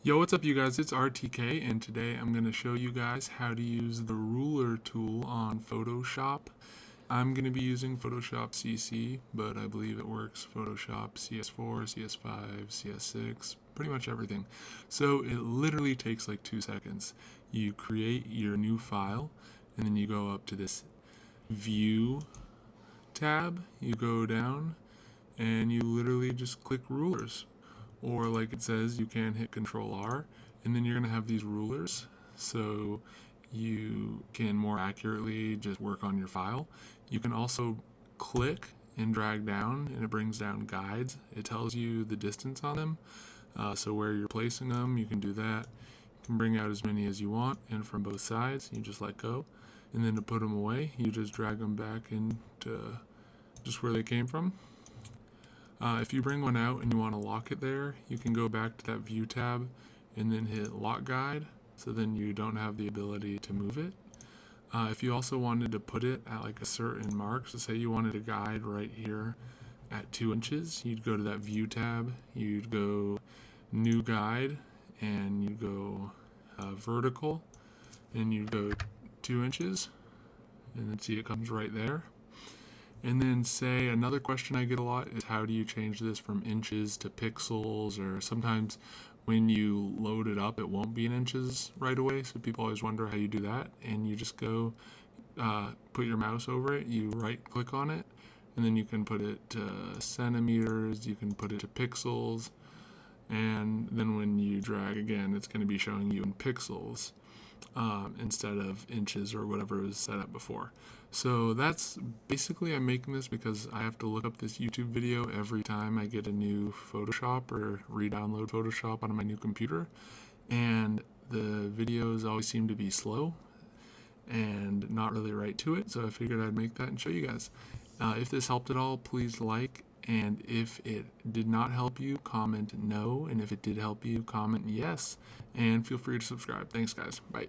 Yo, what's up you guys? It's RTK and today I'm going to show you guys how to use the ruler tool on Photoshop. I'm going to be using Photoshop CC, but I believe it works Photoshop CS4, CS5, CS6, pretty much everything. So it literally takes like 2 seconds. You create your new file and then you go up to this View tab, you go down and you literally just click rulers. Or like it says, you can hit Control R, and then you're going to have these rulers, so you can more accurately just work on your file. You can also click and drag down, and it brings down guides. It tells you the distance on them, so where you're placing them, you can do that. You can bring out as many as you want, and from both sides, you just let go. And then to put them away, you just drag them back into just where they came from. If you bring one out and you want to lock it there, you can go back to that View tab and then hit Lock Guide, so then you don't have the ability to move it. If you also wanted to put it at like a certain mark, so say you wanted a guide right here at 2 inches, you'd go to that View tab, you'd go New Guide, and you'd go Vertical, and you'd go 2 inches, and then see it comes right there. And then say another question I get a lot is how do you change this from inches to pixels, or sometimes when you load it up it won't be in inches right away, so people always wonder how you do that. And you just go put your mouse over it, you right click on it, and then you can put it to centimeters, you can put it to pixels, and then when you drag again it's going to be showing you in pixels instead of inches or whatever was set up before. So that's basically, I'm making this because I have to look up this YouTube video every time I get a new Photoshop or re-download Photoshop on my new computer, and the videos always seem to be slow and not really right to it, so I figured I'd make that and show you guys. If this helped at all, please like, and if it did not help you, comment no, and if it did help you, comment yes, and feel free to subscribe. Thanks guys, bye.